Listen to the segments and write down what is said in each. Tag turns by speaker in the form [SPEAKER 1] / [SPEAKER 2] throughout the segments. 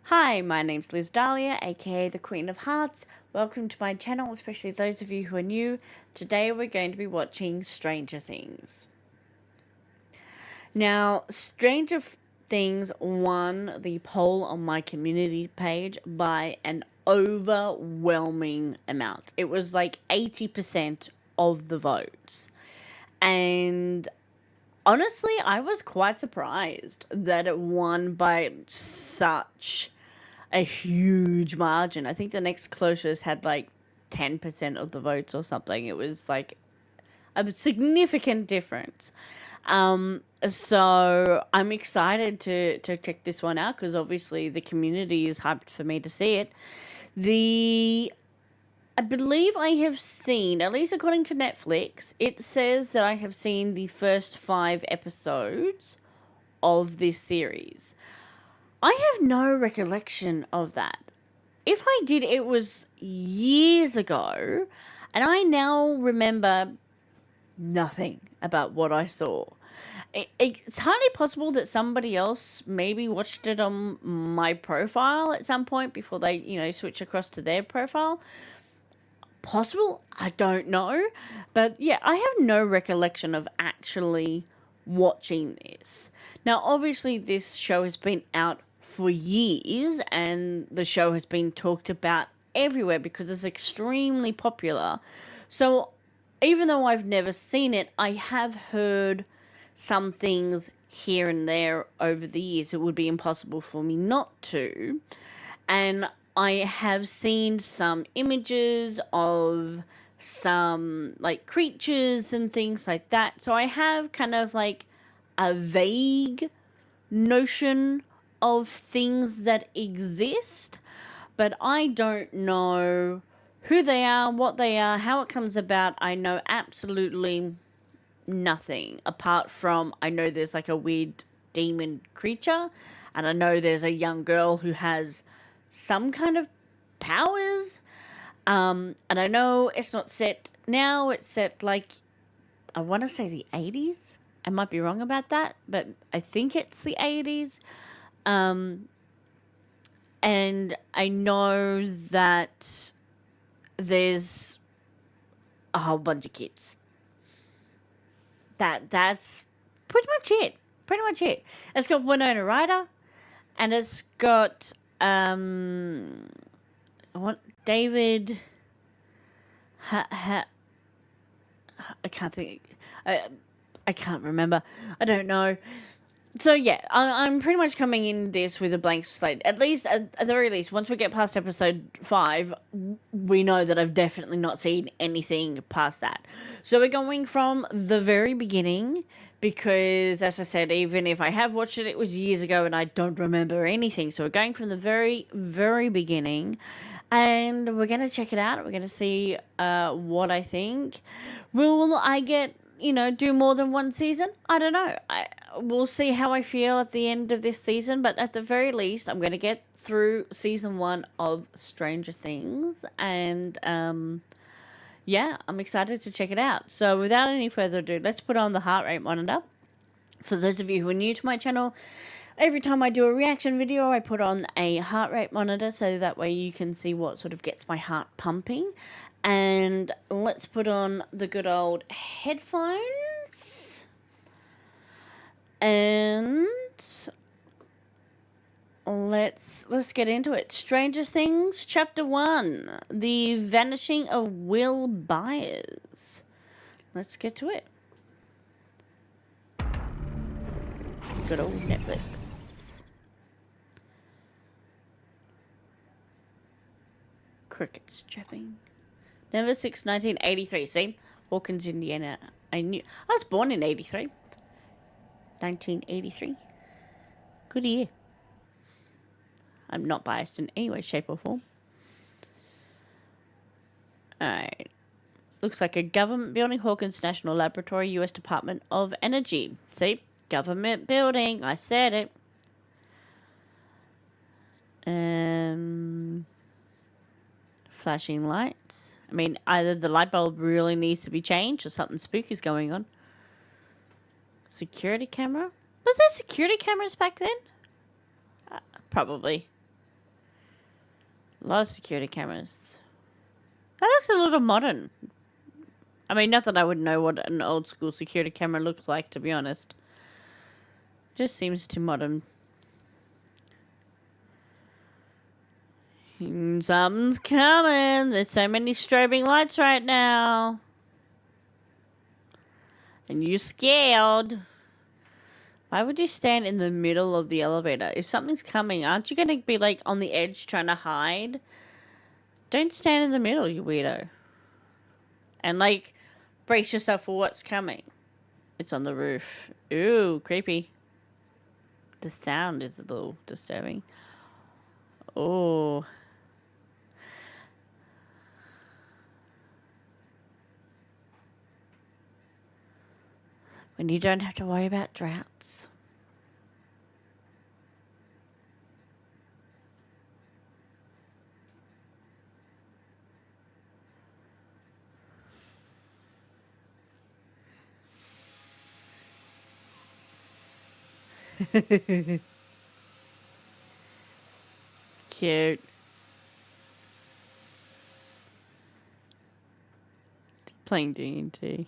[SPEAKER 1] Hi, my name's Lisdalia, aka the Queen of Hearts. Welcome to my channel, especially those of you who are new. Today we're going to be watching Stranger Things. Now, Stranger Things won the poll on my community page by an overwhelming amount. It was like 80% of the votes. And honestly, I was quite surprised that it won by such a huge margin. I think the next closest had like 10% of the votes or something. It was like a significant difference. So I'm excited to check this one out because obviously the community is hyped for me to see it. I believe I have seen, at least according to Netflix, it says that I have seen the first 5 episodes of this series. I have no recollection of that. If I did, it was years ago, and I now remember nothing about what I saw. It's highly possible that somebody else maybe watched it on my profile at some point before they, switch across to their profile. Possible? I don't know. But yeah, I have no recollection of actually watching this. Now, obviously, this show has been out for years and the show has been talked about everywhere because it's extremely popular. So, even though I've never seen it, I have heard some things here and there over the years. It would be impossible for me not to. And I have seen some images of some like creatures and things like that. So I have kind of like a vague notion of things that exist, but I don't know who they are, what they are, how it comes about. I know absolutely nothing apart from I know there's like a weird demon creature, and I know there's a young girl who has some kind of powers. And I know it's not set now, it's set like, I want to say the 80s. I might be wrong about that, but I think it's the 80s. And I know that there's a whole bunch of kids. That's pretty much it. Pretty much it. It's got Winona Ryder, and it's got David. I can't think. I can't remember. I don't know. So yeah, I'm pretty much coming in this with a blank slate. At least, at the very least, once we get past episode 5, we know that I've definitely not seen anything past that. So we're going from the very beginning because, as I said, even if I have watched it, it was years ago and I don't remember anything. So we're going from the very, very beginning, and we're going to check it out. We're going to see what I think. Will I get do more than one season? I don't know. We'll see how I feel at the end of this season, but at the very least, I'm going to get through season 1 of Stranger Things, and yeah, I'm excited to check it out. So without any further ado, let's put on the heart rate monitor. For those of you who are new to my channel, every time I do a reaction video, I put on a heart rate monitor so that way you can see what sort of gets my heart pumping. And let's put on the good old headphones. And let's get into it. Stranger Things Chapter 1, The Vanishing of Will Byers. Let's get to it. Good old Netflix. Crickets chirping. November 6, 1983. See? Hawkins, Indiana. I was born in 83. 1983. Good year. I'm not biased in any way, shape, or form. Alright. Looks like a government building. Hawkins National Laboratory, U.S. Department of Energy. See? Government building. I said it. Flashing lights. I mean, either the light bulb really needs to be changed or something spooky is going on. Security camera? Was there security cameras back then? Probably. A lot of security cameras. That looks a little modern. I mean, not that I would know what an old school security camera looks like, to be honest. Just seems too modern. Something's coming. There's so many strobing lights right now. And you're scared. Why would you stand in the middle of the elevator? If something's coming, aren't you going to be like on the edge trying to hide? Don't stand in the middle, you weirdo. And like, brace yourself for what's coming. It's on the roof. Ooh, creepy. The sound is a little disturbing. Oh. When you don't have to worry about droughts. Cute. Playing D&D.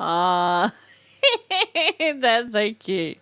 [SPEAKER 1] Aw. That's so cute.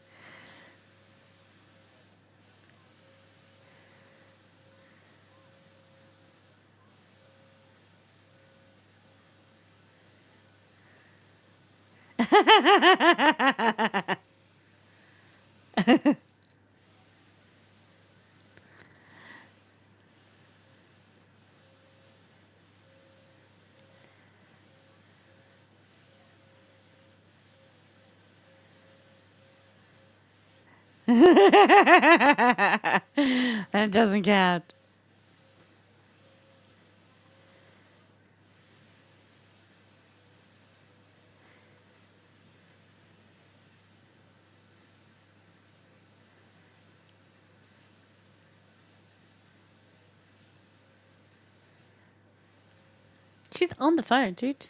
[SPEAKER 1] That doesn't count. She's on the phone, dude.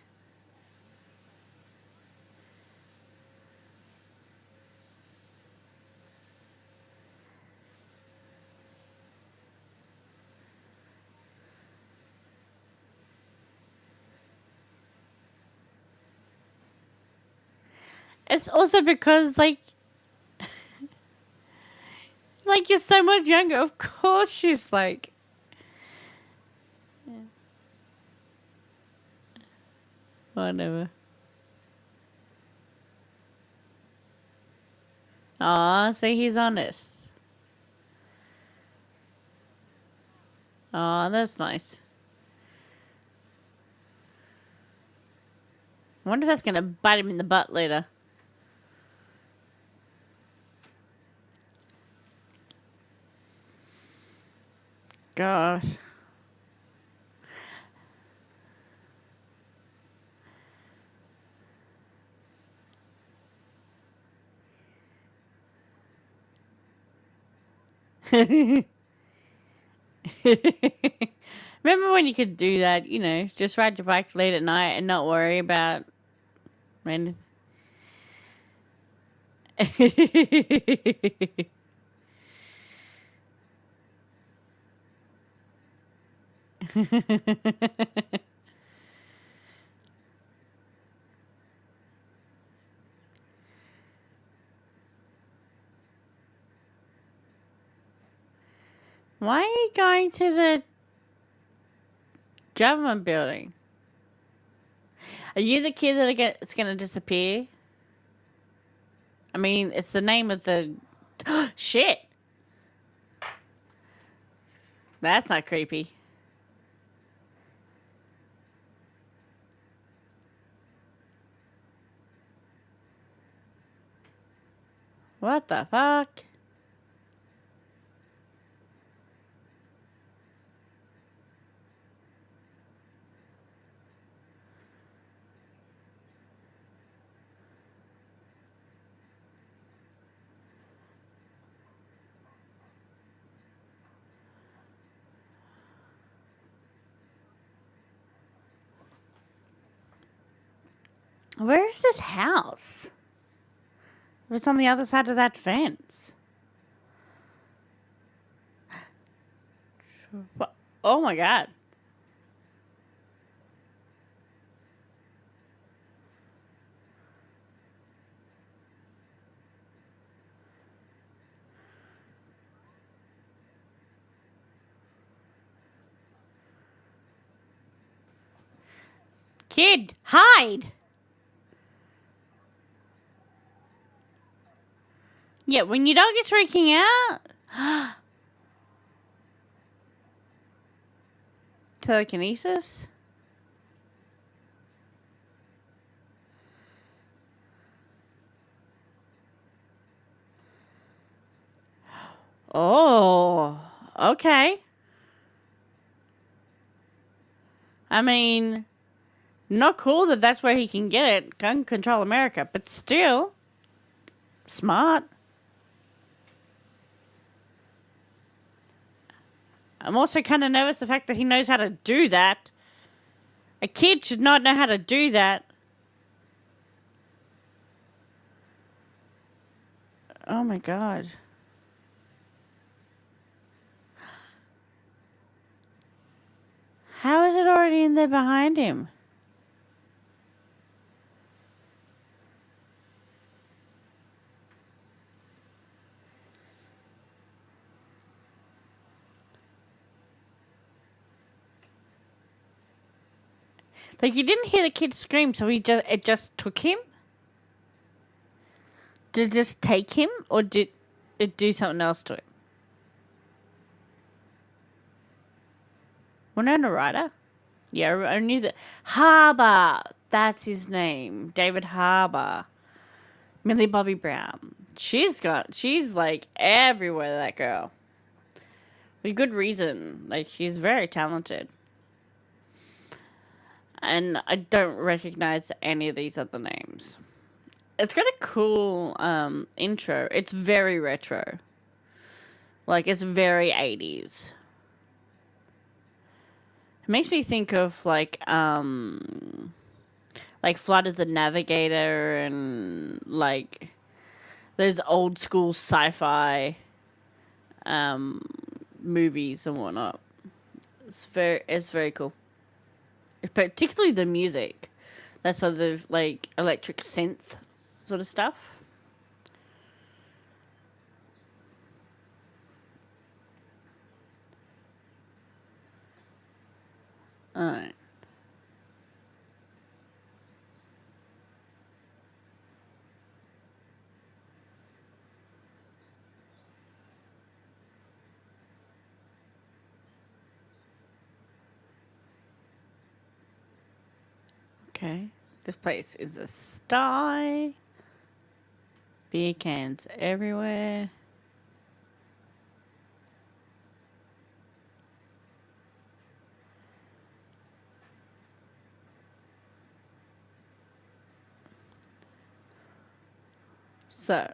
[SPEAKER 1] It's also because, like you're so much younger. Of course she's like... Yeah. Whatever. Aw, see, he's honest. Aw, that's nice. I wonder if that's gonna bite him in the butt later. Gosh. Remember when you could do that, you know, just ride your bike late at night and not worry about anything? Why are you going to the government building? Are you the kid that's going to disappear? I mean, it's the name of the... Shit! That's not creepy. What the fuck? Where is this house? It's on the other side of that fence. What? Oh my god. Kid, hide! Yeah, when your dog is freaking out... Telekinesis? Oh, okay. I mean, not cool that that's where he can get it. Gun control America, but still, smart. I'm also kind of nervous the fact that he knows how to do that. A kid should not know how to do that. Oh my god. How is it already in there behind him? Like, you didn't hear the kid scream, so it just took him? Did it just take him, or did it do something else to him? Winona Ryder? Yeah, I knew that. Harbour! That's his name. David Harbour. Millie Bobby Brown. She's like everywhere, that girl. With good reason. Like, she's very talented. And I don't recognize any of these other names. It's got a cool intro. It's very retro. Like, it's very 80s. It makes me think of, like Flight of the Navigator and, like, those old school sci-fi movies and whatnot. It's very cool. Particularly the music. That sort of, like, electric synth sort of stuff. Alright. Okay. This place is a sty. Beer cans everywhere. So,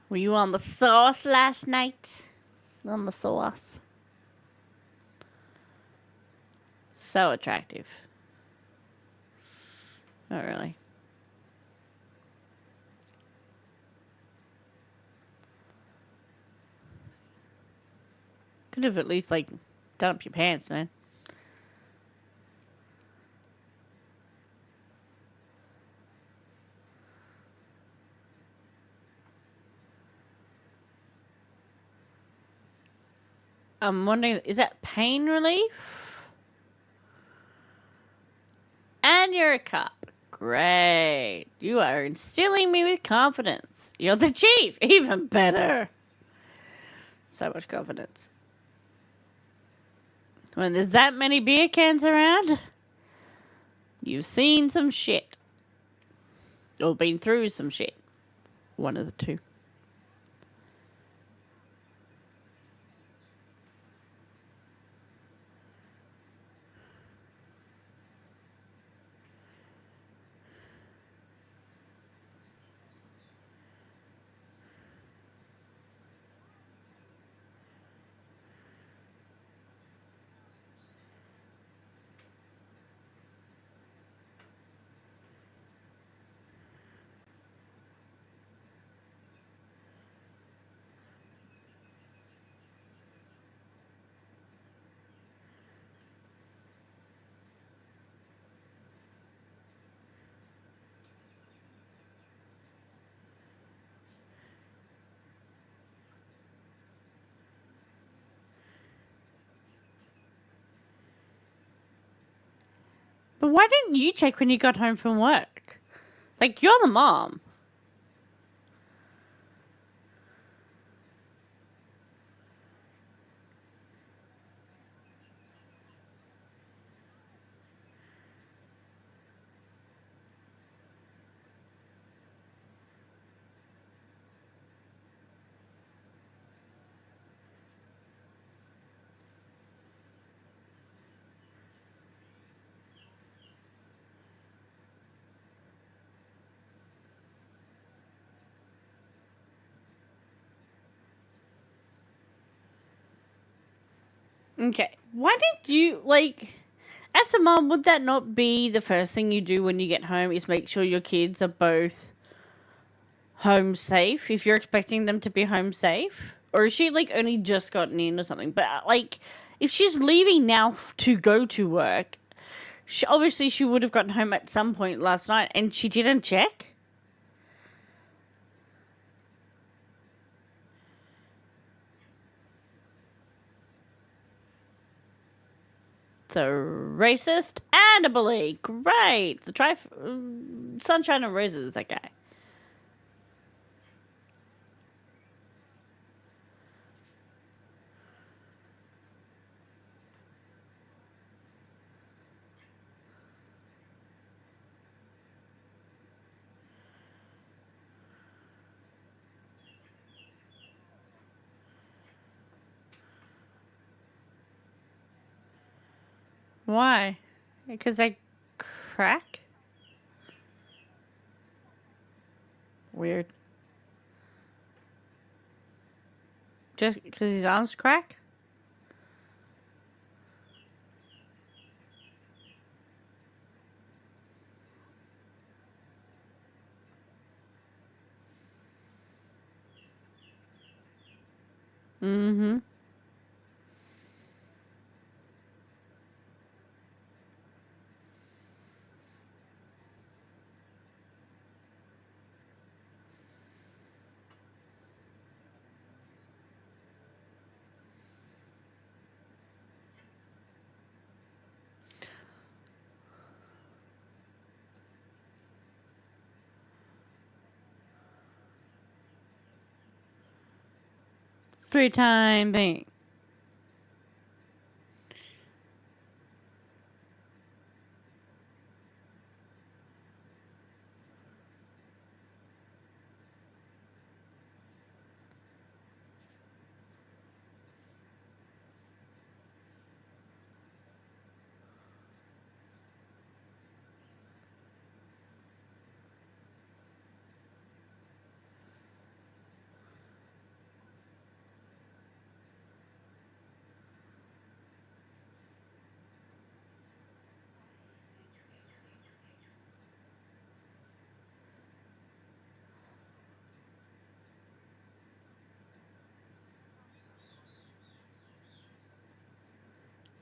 [SPEAKER 1] were you on the sauce last night? On the sauce? So attractive. Not really. Could have at least, like, done up your pants, man. I'm wondering, is that pain relief? And you're a cop. Great. You are instilling me with confidence. You're the chief. Even better. So much confidence. When there's that many beer cans around, you've seen some shit. Or been through some shit. One of the two. But why didn't you check when you got home from work? Like, you're the mom. Okay. Why didn't you, like, as a mom, would that not be the first thing you do when you get home is make sure your kids are both home safe if you're expecting them to be home safe? Or is she, like, only just gotten in or something? But, like, if she's leaving now to go to work, obviously she would have gotten home at some point last night and she didn't check? So, racist and a bully. Great. Sunshine and Roses, that guy. Why? Because they crack? Weird. Just because his arms crack? Mm-hmm. Three-time thing.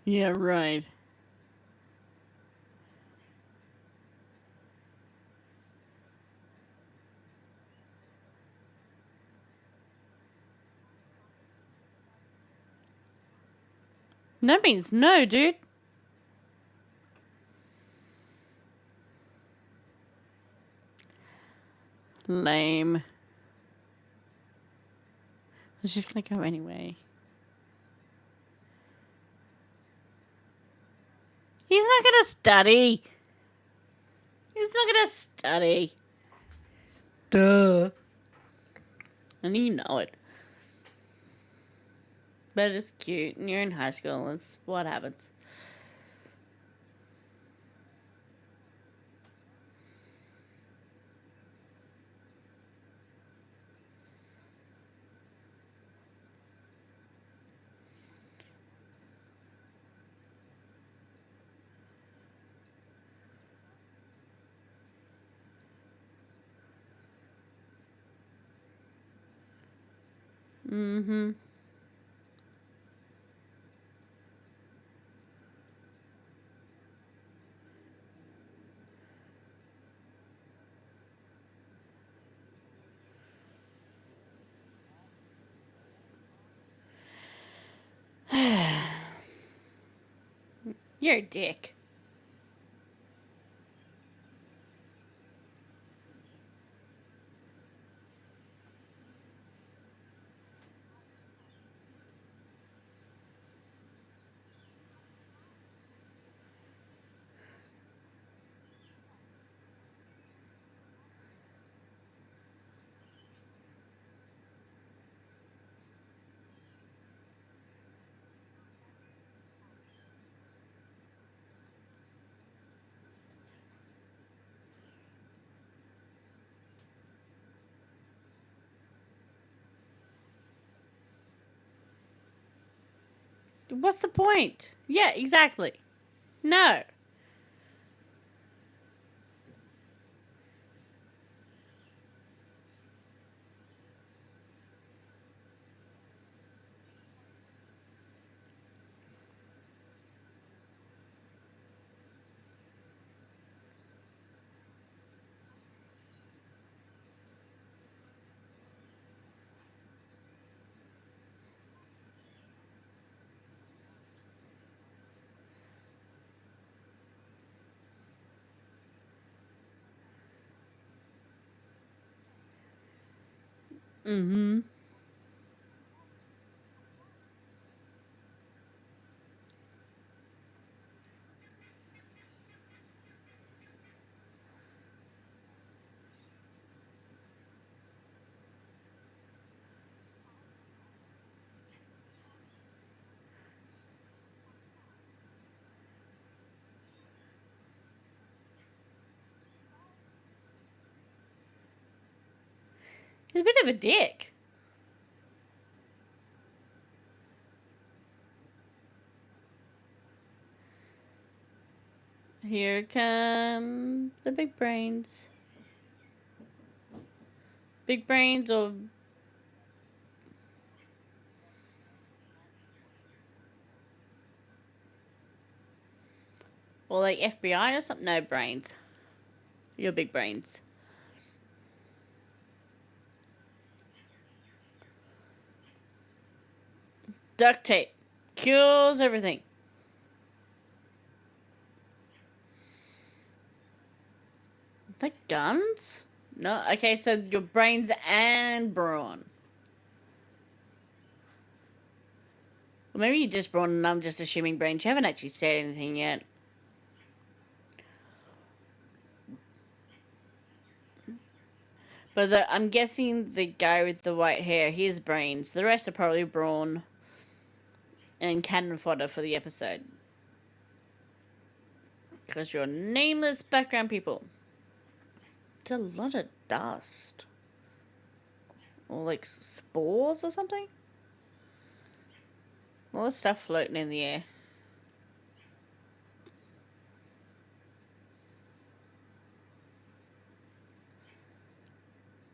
[SPEAKER 1] Yeah, right. That means no, dude. Lame. I was just gonna go anyway. He's not gonna study. He's not gonna study. Duh. And you know it. But it's cute, and you're in high school. It's what happens. Mm-hmm. You're a dick. What's the point? Yeah, exactly. No. Mm-hmm. He's a bit of a dick. Here come the big brains. Big brains or like FBI or something. No, brains. You're big brains. Duct tape cures everything. Like guns? No. Okay, so your brains and brawn. Well, maybe you just brawn and I'm just assuming brains. You haven't actually said anything yet. But I'm guessing the guy with the white hair, his brains. The rest are probably brawn and cannon fodder for the episode. Because you're nameless background people. It's a lot of dust. Or like spores or something? A lot of stuff floating in the air.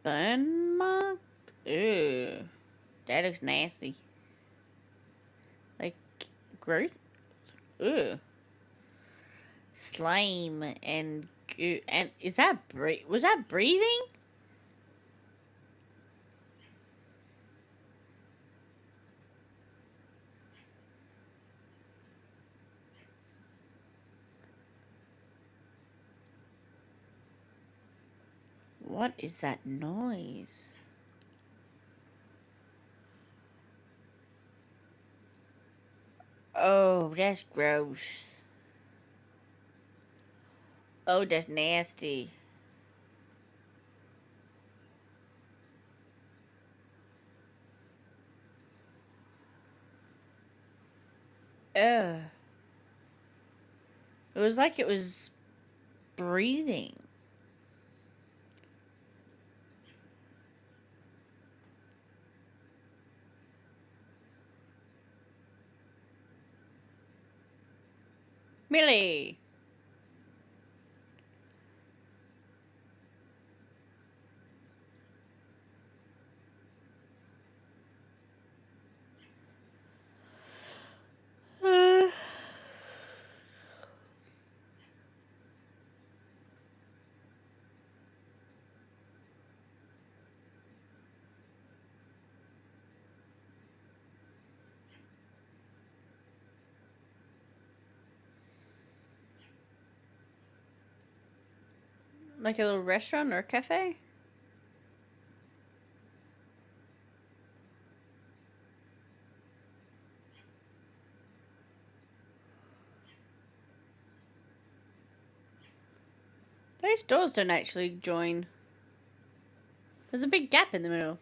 [SPEAKER 1] Burn mark? Ew. That looks nasty. Like growth? Ew. Slime and goo. And is that was that breathing? What is that noise? Oh, that's gross. Oh, that's nasty. Ugh. It was like it was breathing. Millie! Like a little restaurant or a cafe? Those doors don't actually join. There's a big gap in the middle.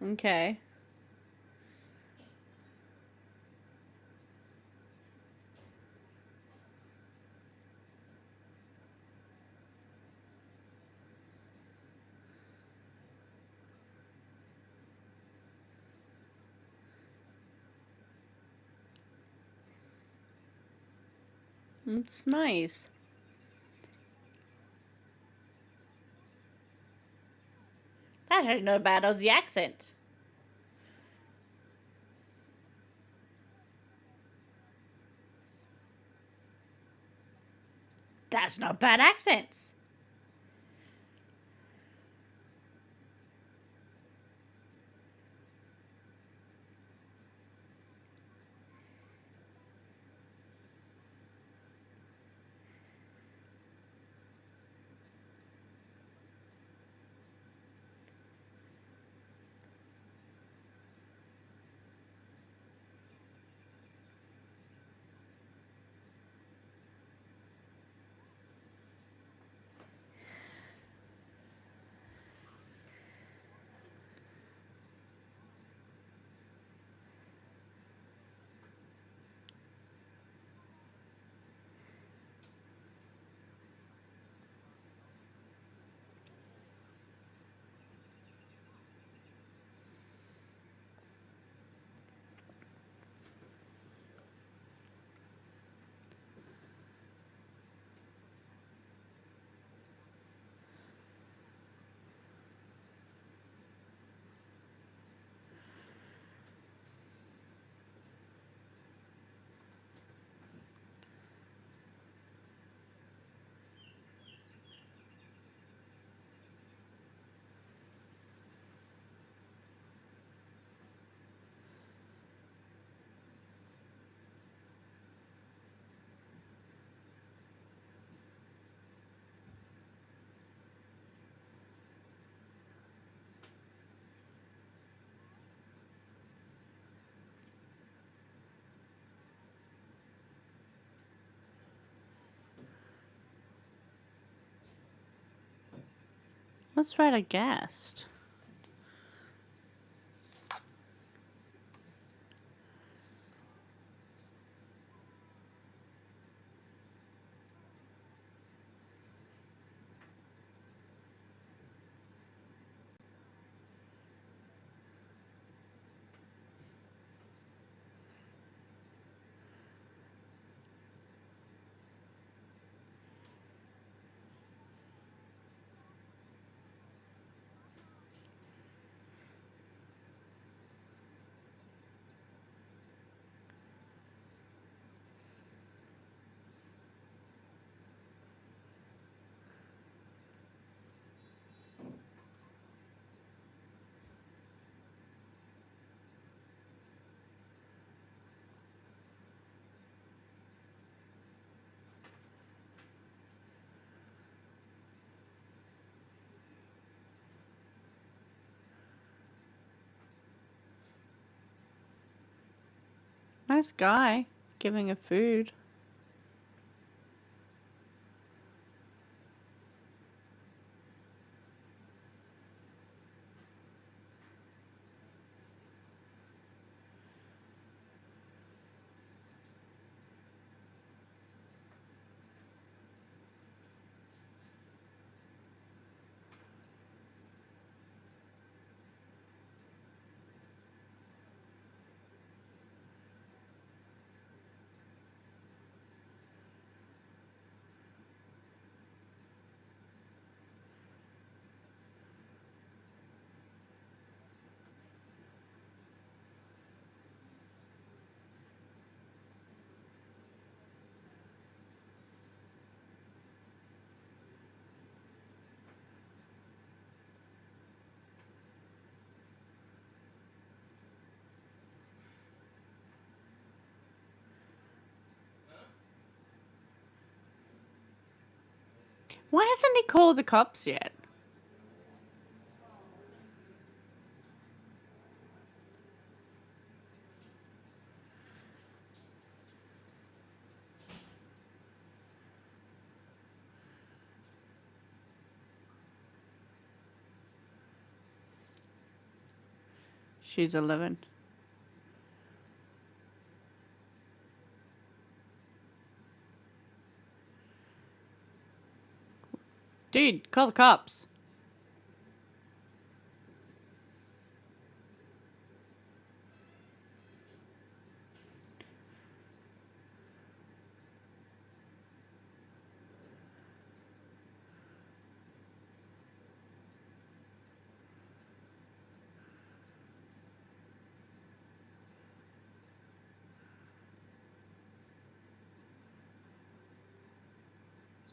[SPEAKER 1] Okay. It's nice. That's actually not a bad Aussie accent. That's not bad accents. That's right, I guessed. Nice guy giving her food. Why hasn't he called the cops yet? She's 11. Dude, call the cops.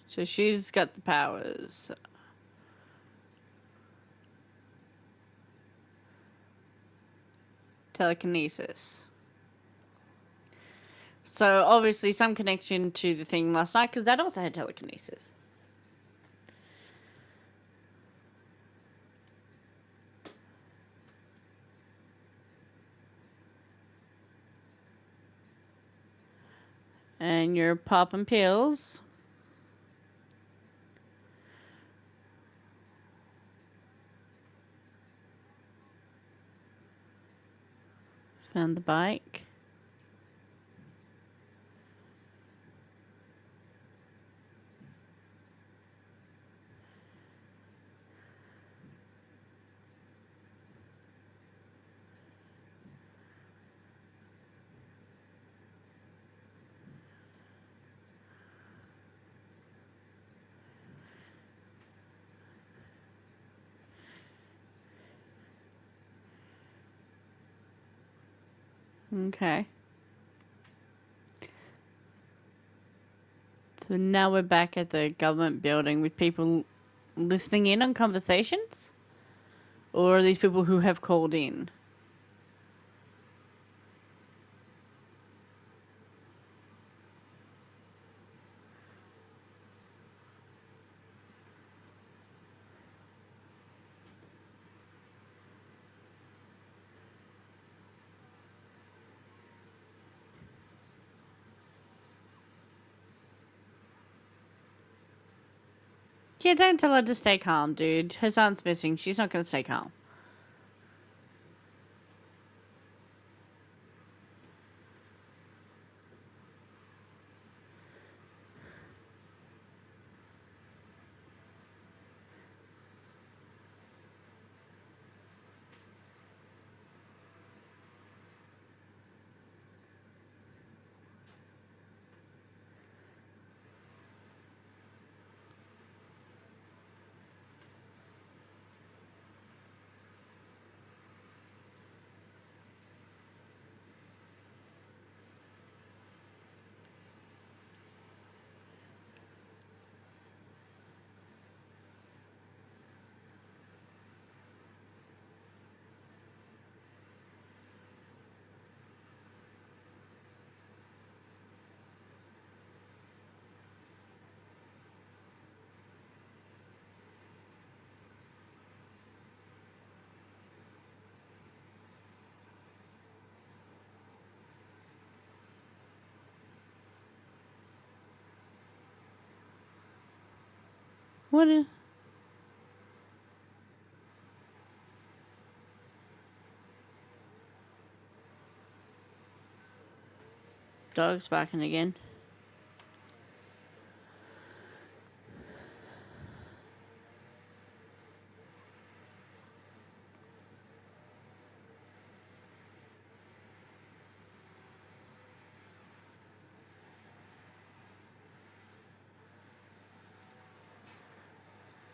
[SPEAKER 1] So she's got the powers. Telekinesis. So obviously some connection to the thing last night, because that also had telekinesis. And you're popping pills. Found the bike. Okay. So now we're back at the government building with people listening in on conversations? Or are these people who have called in? Yeah, don't tell her to stay calm, dude. Her son's missing. She's not going to stay calm. What is... Dog's barking again.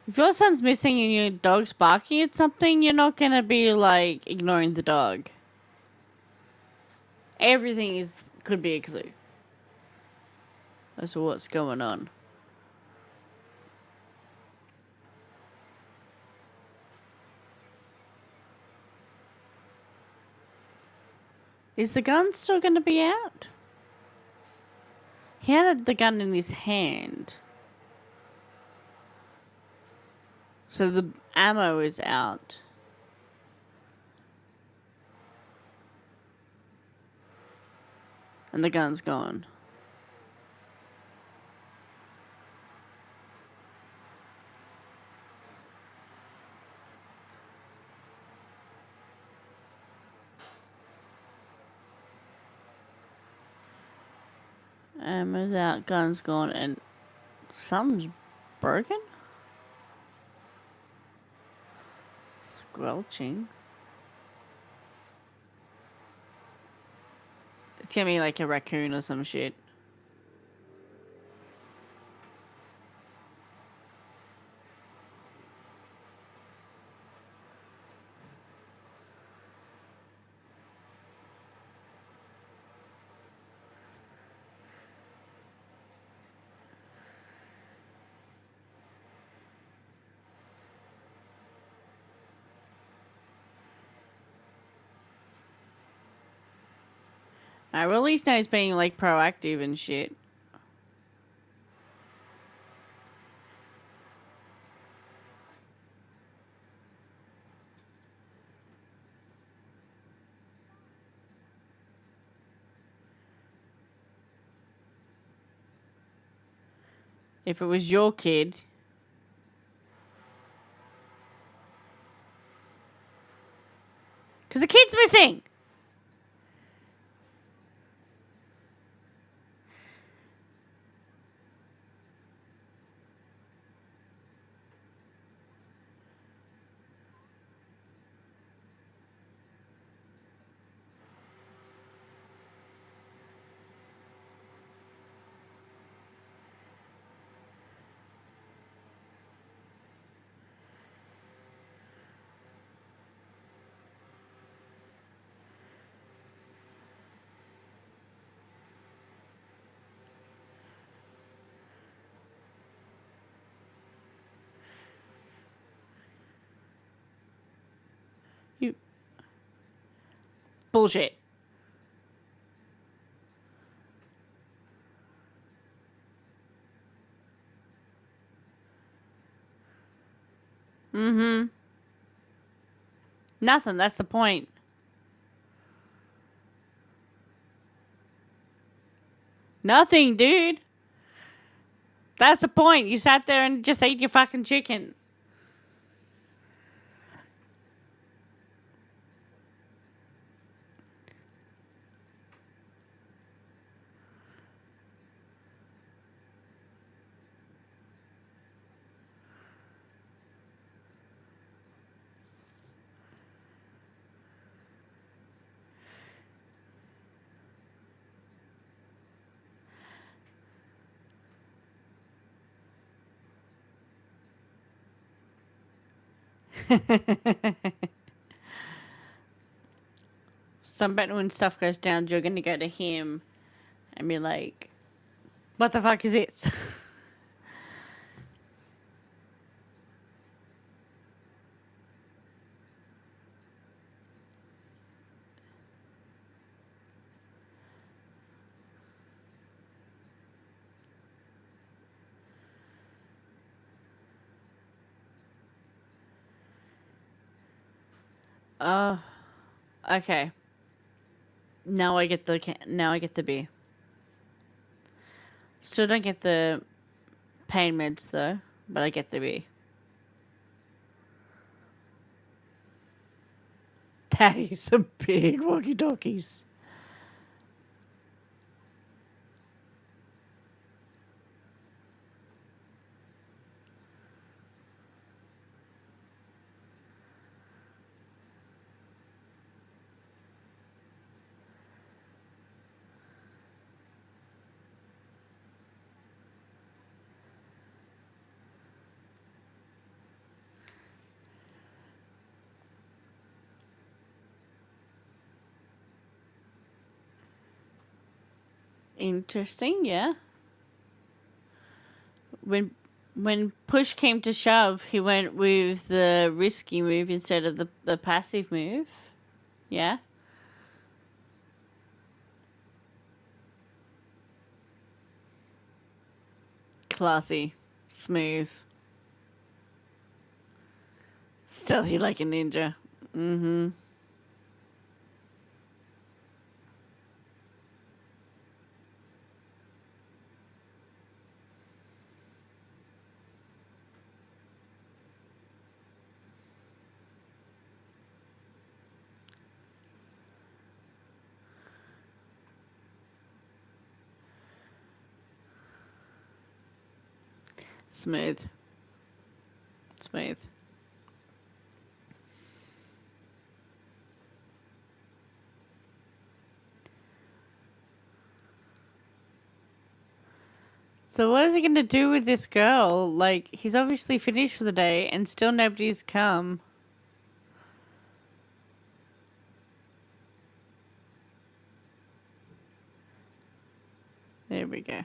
[SPEAKER 1] If your son's missing and your dog's barking at something, you're not going to be, like, ignoring the dog. Everything could be a clue as to what's going on. Is the gun still going to be out? He had the gun in his hand. So the ammo is out. And the gun's gone. Ammo's out, gun's gone, and something's broken? Squelching. It's gonna be like a raccoon or some shit. I well, at least now he's being like proactive and shit. If it was your kid. Because the kid's missing! You... Bullshit. Mm-hmm. Nothing, that's the point. Nothing, dude. That's the point. You sat there and just ate your fucking chicken. So I bet when stuff goes down, you're going to go to him and be like, what the fuck is this? Oh, okay. Now I get the beer. Still don't get the pain meds though, but I get the beer. That is a big walkie-talkies. Interesting, yeah. When push came to shove, he went with the risky move instead of the passive move. Yeah. Classy. Smooth. Stealthy like a ninja. Mm-hmm. Smooth. Smooth. So what is he going to do with this girl? Like, he's obviously finished for the day and still nobody's come. There we go.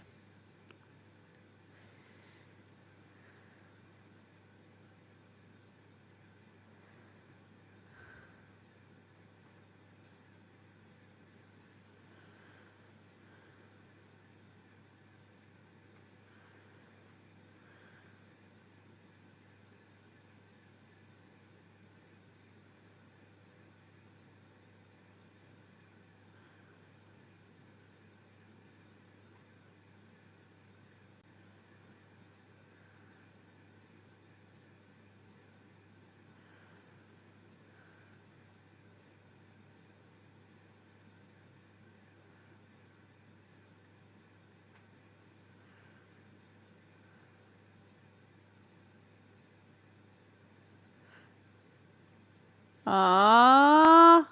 [SPEAKER 1] Aww.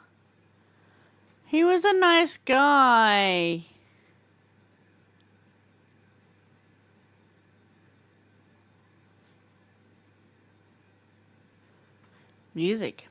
[SPEAKER 1] He was a nice guy. Music.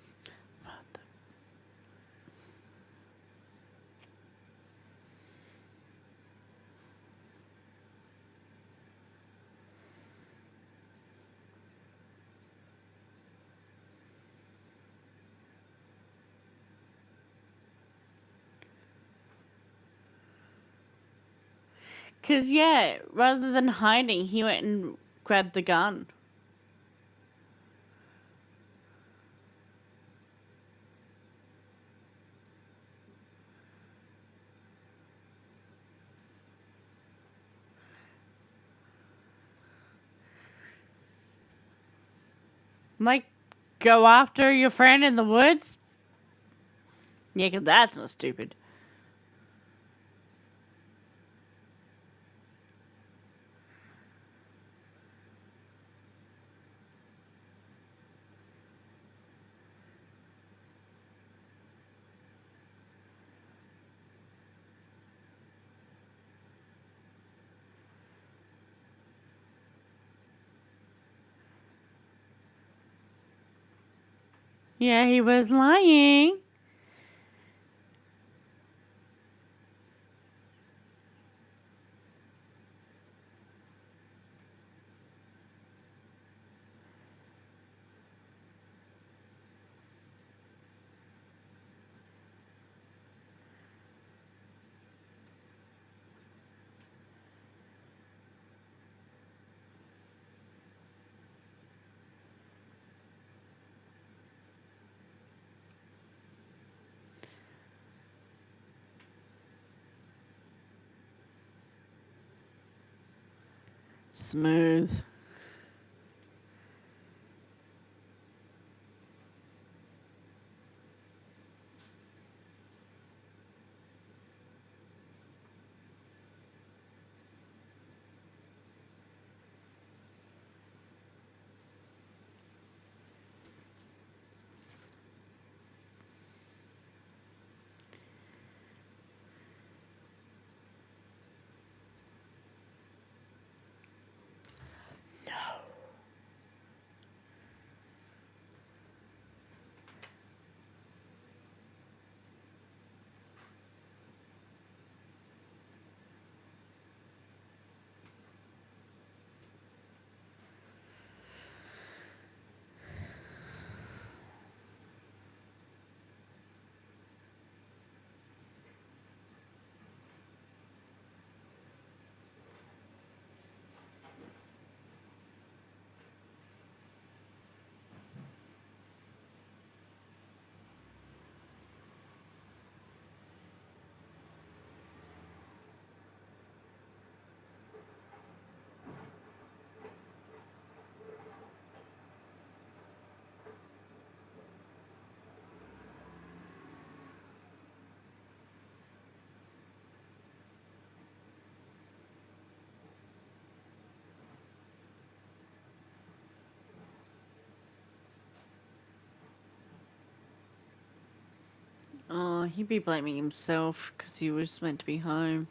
[SPEAKER 1] Because, yeah, rather than hiding, he went and grabbed the gun. Like, go after your friend in the woods? Yeah, 'cause that's not stupid. Yeah, he was lying. Smooth. Oh, he'd be blaming himself because he was meant to be home.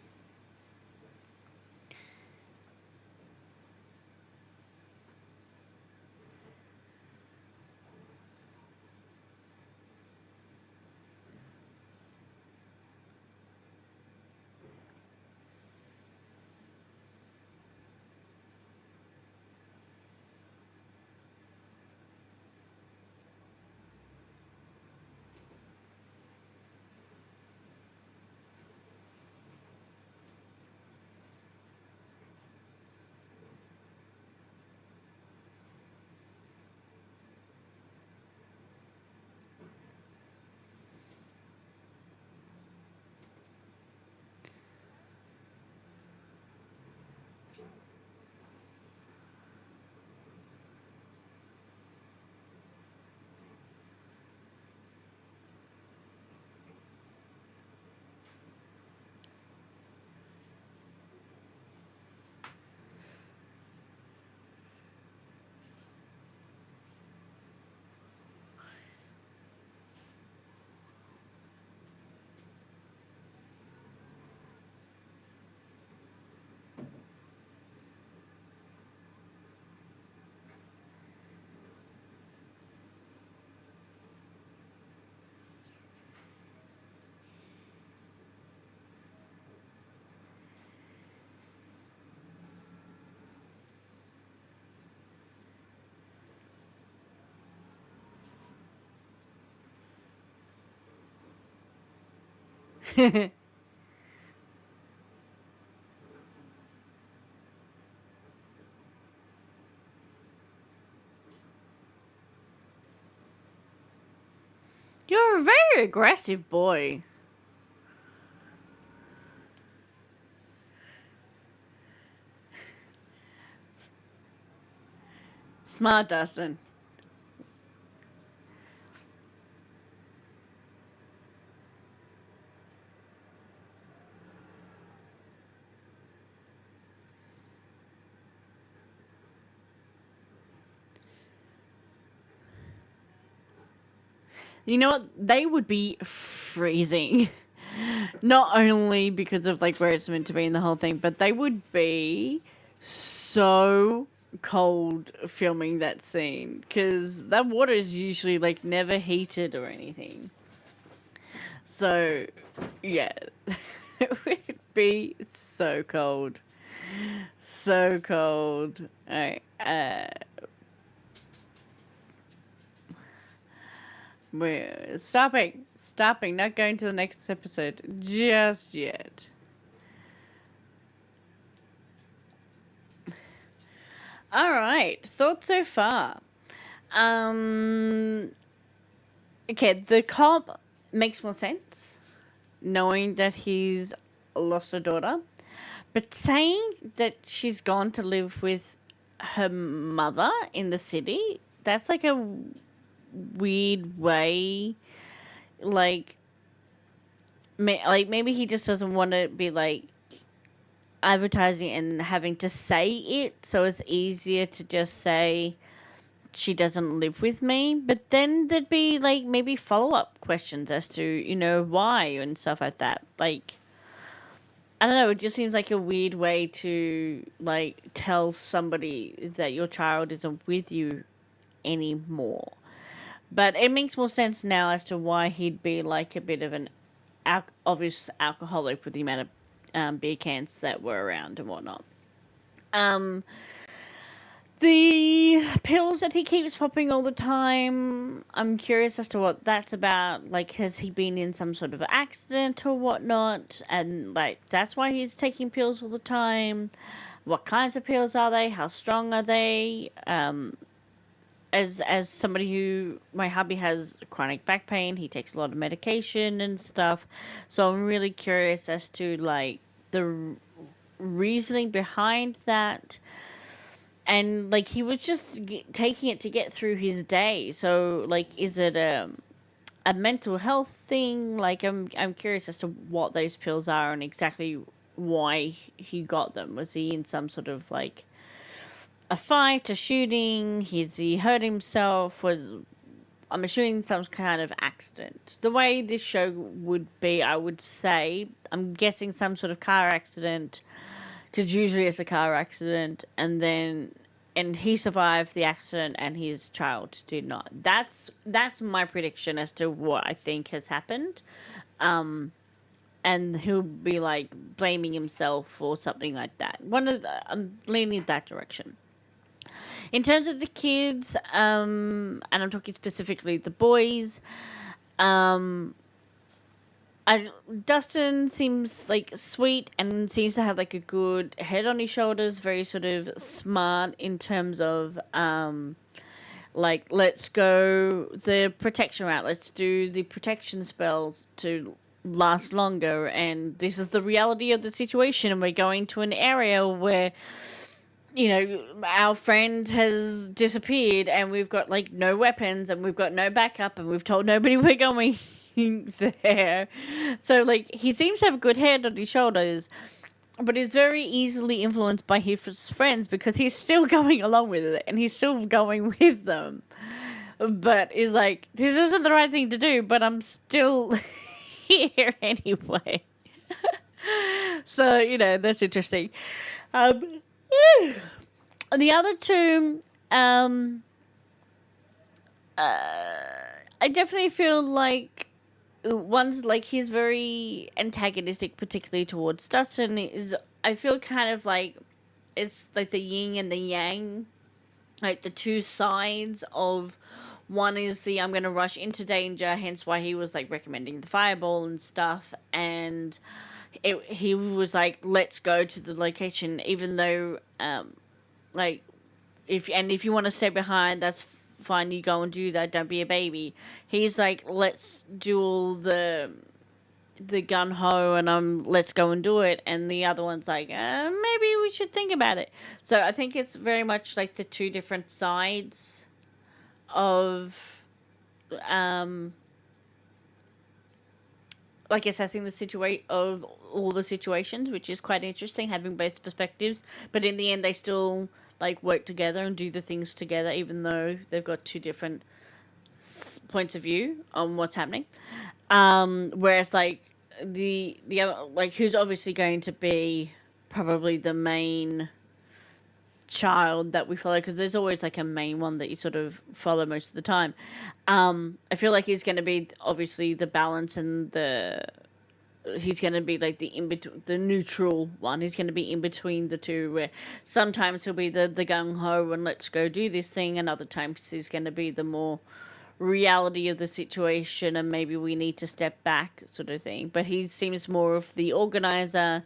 [SPEAKER 1] You're a very aggressive boy. Smart, Dustin. You know what? They would be freezing. Not only because of like where it's meant to be in the whole thing, but they would be so cold filming that scene because that water is usually like never heated or anything. So, yeah, it would be so cold. So cold. Alright, we're stopping, not going to the next episode just yet. Alright, thoughts so far. Okay, the cop makes more sense, knowing that he's lost a daughter. But saying that she's gone to live with her mother in the city, that's like a weird way. Like maybe he just doesn't want to be like advertising and having to say it, so it's easier to just say she doesn't live with me. But then there'd be like maybe follow-up questions as to, you know, why and stuff like that. Like, I don't know, it just seems like a weird way to like tell somebody that your child isn't with you anymore. But it makes more sense now as to why he'd be like a bit of an obvious alcoholic with the amount of beer cans that were around and whatnot. The pills that he keeps popping all the time, I'm curious as to what that's about. Like, has he been in some sort of accident or whatnot? And, like, that's why he's taking pills all the time. What kinds of pills are they? How strong are they? As somebody who, my hubby has chronic back pain, he takes a lot of medication and stuff. So I'm really curious as to, like, the reasoning behind that. And like he was just taking it to get through his day. So like, is it a mental health thing? Like, I'm curious as to what those pills are and exactly why he got them. Was he in some sort of like a fight, a shooting? Has he hurt himself? I'm assuming some kind of accident. The way this show would be, I would say, I'm guessing some sort of car accident. Because usually it's a car accident, and he survived the accident, and his child did not. That's my prediction as to what I think has happened, and he'll be like blaming himself or something like that. I'm leaning that direction. In terms of the kids, and I'm talking specifically the boys, Dustin seems like sweet and seems to have like a good head on his shoulders, very sort of smart in terms of like, let's go the protection route, let's do the protection spells to last longer, and this is the reality of the situation, and we're going to an area where, you know, our friend has disappeared and we've got like no weapons and we've got no backup and we've told nobody we're going there. So like, he seems to have a good head on his shoulders, but is very easily influenced by his friends because he's still going along with it and he's still going with them, but is like, this isn't the right thing to do, but I'm still here anyway. So, you know, that's interesting. And the other two, I definitely feel like one's like, he's very antagonistic, particularly towards Dustin. Is, I feel kind of like it's like the yin and the yang, like the two sides of, one is the I'm going to rush into danger, hence why he was like recommending the fireball and stuff, and he was like, let's go to the location, even though like, if you want to stay behind, that's fine, you go and do that, don't be a baby. He's like, let's do all the gun ho and let's go and do it, and the other one's like, maybe we should think about it. So I think it's very much like the two different sides of like assessing the situation of all the situations, which is quite interesting, having both perspectives, but in the end they still like work together and do the things together, even though they've got two different points of view on what's happening. Whereas like the other, like, who's obviously going to be probably the main child that we follow, because there's always like a main one that you sort of follow most of the time. I feel like he's going to be obviously the balance, and he's going to be like the neutral one. He's going to be in between the two, where sometimes he'll be the gung ho and let's go do this thing, and other times he's going to be the more reality of the situation and maybe we need to step back sort of thing. But he seems more of the organizer,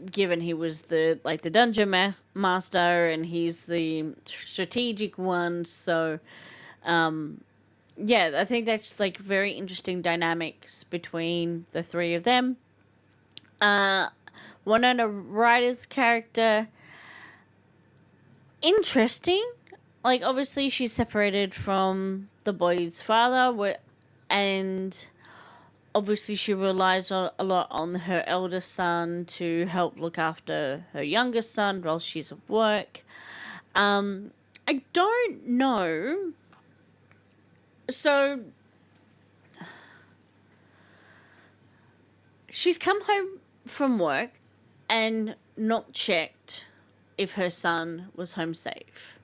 [SPEAKER 1] given he was the dungeon master, and he's the strategic one. So yeah, I think that's like very interesting dynamics between the three of them. Winona Ryder's character, interesting. Like, obviously she's separated from the boy's father, and obviously she relies a lot on her eldest son to help look after her youngest son while she's at work. I don't know. So she's come home from work and not checked if her son was home safe.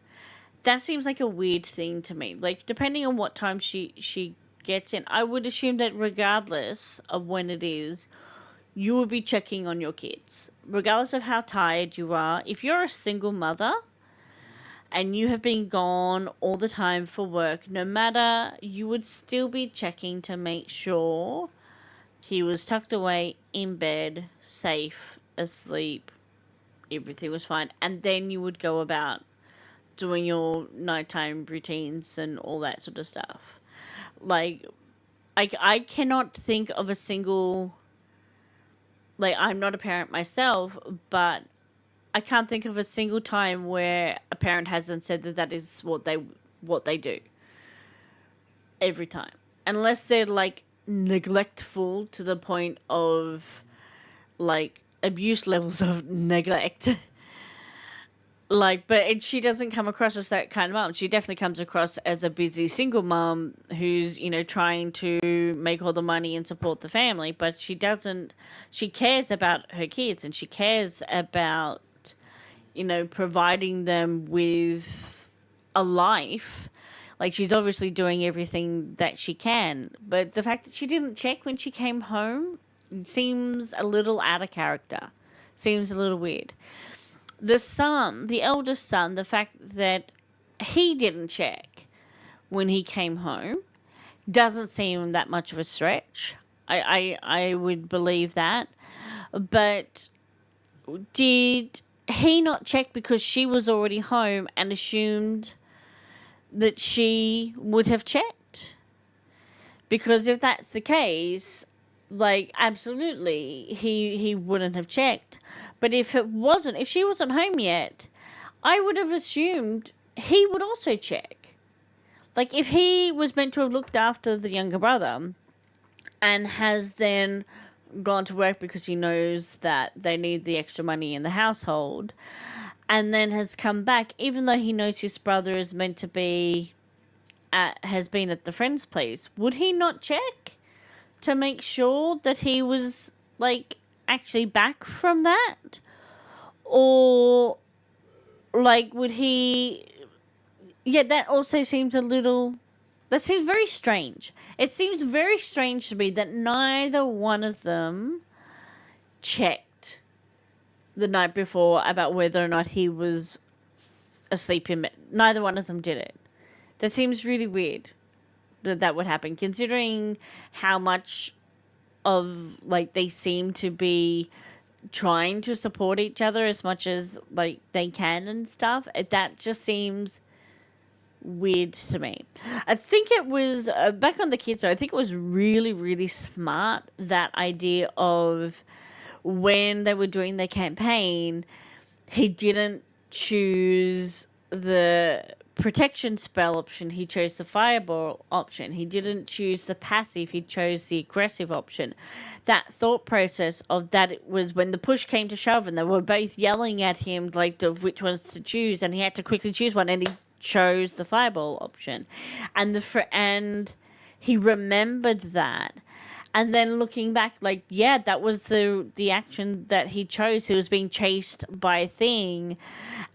[SPEAKER 1] That seems like a weird thing to me. Like, depending on what time she gets in, I would assume that regardless of when it is, you will be checking on your kids. Regardless of how tired you are. If you're a single mother and you have been gone all the time for work, no matter, you would still be checking to make sure he was tucked away in bed, safe, asleep, everything was fine. And then you would go about doing your nighttime routines and all that sort of stuff. Like, I cannot think of a single, like, I'm not a parent myself, but I can't think of a single time where a parent hasn't said that is what they do. Every time. Unless they're, like, neglectful to the point of, like, abuse levels of neglect. Like, but she doesn't come across as that kind of mom. She definitely comes across as a busy single mom who's, trying to make all the money and support the family. But she cares about her kids, and she cares about, providing them with a life. Like, she's obviously doing everything that she can. But the fact that she didn't check when she came home seems a little out of character. Seems a little weird. The son, the eldest son, the fact that he didn't check when he came home doesn't seem that much of a stretch. I would believe that. But did he not check because she was already home and assumed that she would have checked? Because if that's the case, like, absolutely, he wouldn't have checked. But if she wasn't home yet, I would have assumed he would also check. Like, if he was meant to have looked after the younger brother and has then gone to work because he knows that they need the extra money in the household, and then has come back, even though he knows his brother is meant to be has been at the friend's place, would he not check to make sure that he was, like, actually back from that? Or, like, would he... Yeah, that also seems that seems very strange. It seems very strange to me that neither one of them checked the night before about whether or not he was asleep in bed. Neither one of them did it. That seems really weird that would happen, considering how much of, like, they seem to be trying to support each other as much as, like, they can and stuff. That just seems weird to me. I think it was back on the kids, so I think it was really, really smart, that idea of when they were doing their campaign, he didn't choose the protection spell option, he chose the fireball option. He didn't choose the passive, he chose the aggressive option. That thought process of that, it was when the push came to shove and they were both yelling at him, like, of which ones to choose, and he had to quickly choose one, and he chose the fireball option, and and he remembered that. And then looking back, like, yeah, that was the action that he chose. He was being chased by a thing,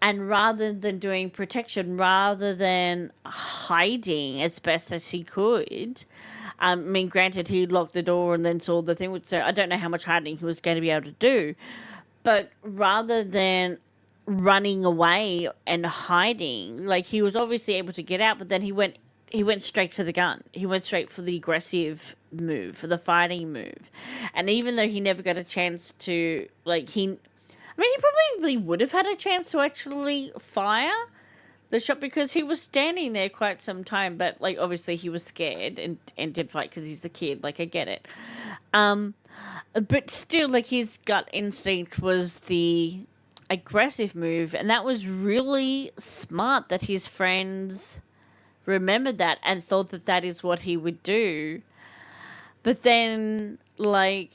[SPEAKER 1] and rather than doing protection, rather than hiding as best as he could, I mean, granted, he locked the door and then saw the thing, so I don't know how much hiding he was going to be able to do. But rather than running away and hiding, like, he was obviously able to get out, but then he went straight for the gun. He went straight for the aggressive move, for the fighting move. And even though he never got a chance to, like, he probably would have had a chance to actually fire the shot because he was standing there quite some time, but, like, obviously he was scared and did fight because he's a kid. Like, I get it. But still, like, his gut instinct was the aggressive move, and that was really smart that his friends remembered that and thought that that is what he would do. But then, like,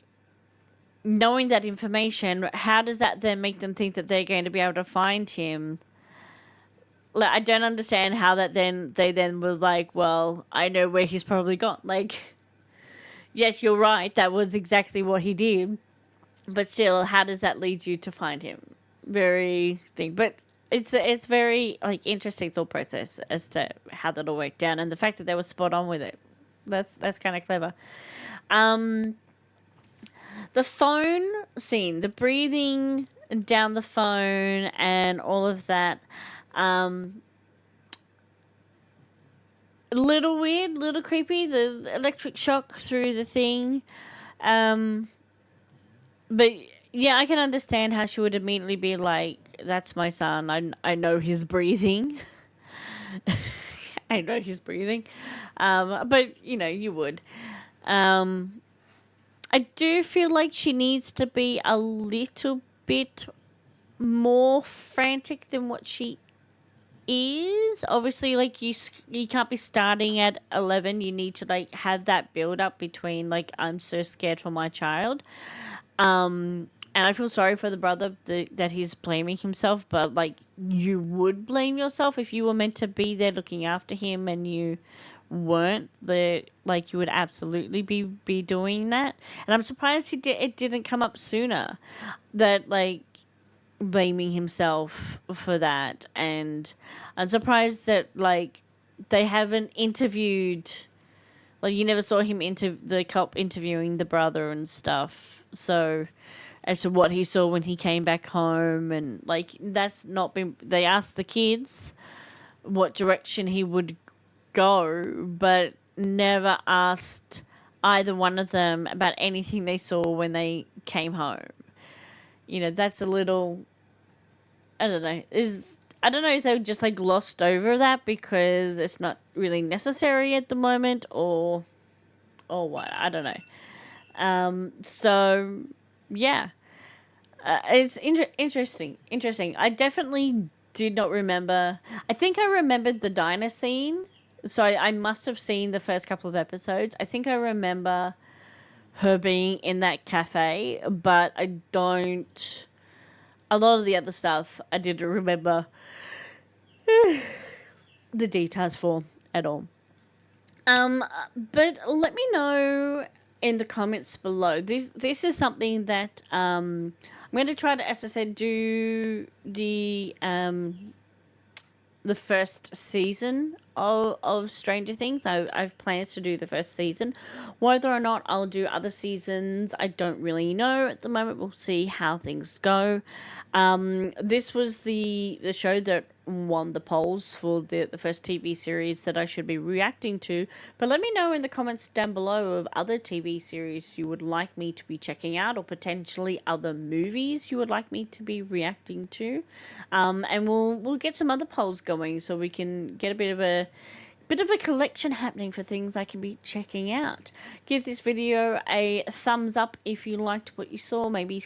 [SPEAKER 1] knowing that information, how does that then make them think that they're going to be able to find him? Like, I don't understand how that they then were like, well, I know where he's probably gone. Like, yes, you're right, that was exactly what he did. But still, how does that lead you to find him? Very thing. But it's very, like, interesting thought process as to how that all worked down, and the fact that they were spot on with it. That's kind of clever. The phone scene, the breathing down the phone and all of that, a little weird, little creepy, the electric shock through the thing. But yeah, I can understand how she would immediately be like, that's my son. I know his breathing. I know he's breathing. But, you know, you would. I do feel like she needs to be a little bit more frantic than what she is. Obviously, like, you can't be starting at 11. You need to, like, have that build up between, like, I'm so scared for my child. And I feel sorry for the brother that he's blaming himself, but, like, you would blame yourself if you were meant to be there looking after him and you weren't. Like, you would absolutely be doing that. And I'm surprised it didn't come up sooner, that, like, blaming himself for that. And I'm surprised that, like, they haven't interviewed, like, you never saw him the cop interviewing the brother and stuff. So as to what he saw when he came back home, and, like, that's not been, they asked the kids what direction he would go, but never asked either one of them about anything they saw when they came home. You know, that's a little, I don't know, I don't know if they just, like, glossed over that because it's not really necessary at the moment, or what, I don't know. So yeah, it's interesting. I definitely did not remember. I think I remembered the diner scene, so I must have seen the first couple of episodes. I think I remember her being in that cafe, but I don't. A lot of the other stuff I didn't remember the details for at all. But let me know in the comments below. This is something that I'm going to try to, as I said, do the first season of Stranger Things. I've plans to do the first season. Whether or not I'll do other seasons, I don't really know at the moment. We'll see how things go. This was the show that won the polls for the first TV series that I should be reacting to. But let me know in the comments down below of other TV series you would like me to be checking out, or potentially other movies you would like me to be reacting to. And we'll get some other polls going so we can get a bit of a collection happening for things I can be checking out. Give this video a thumbs up if you liked what you saw. Maybe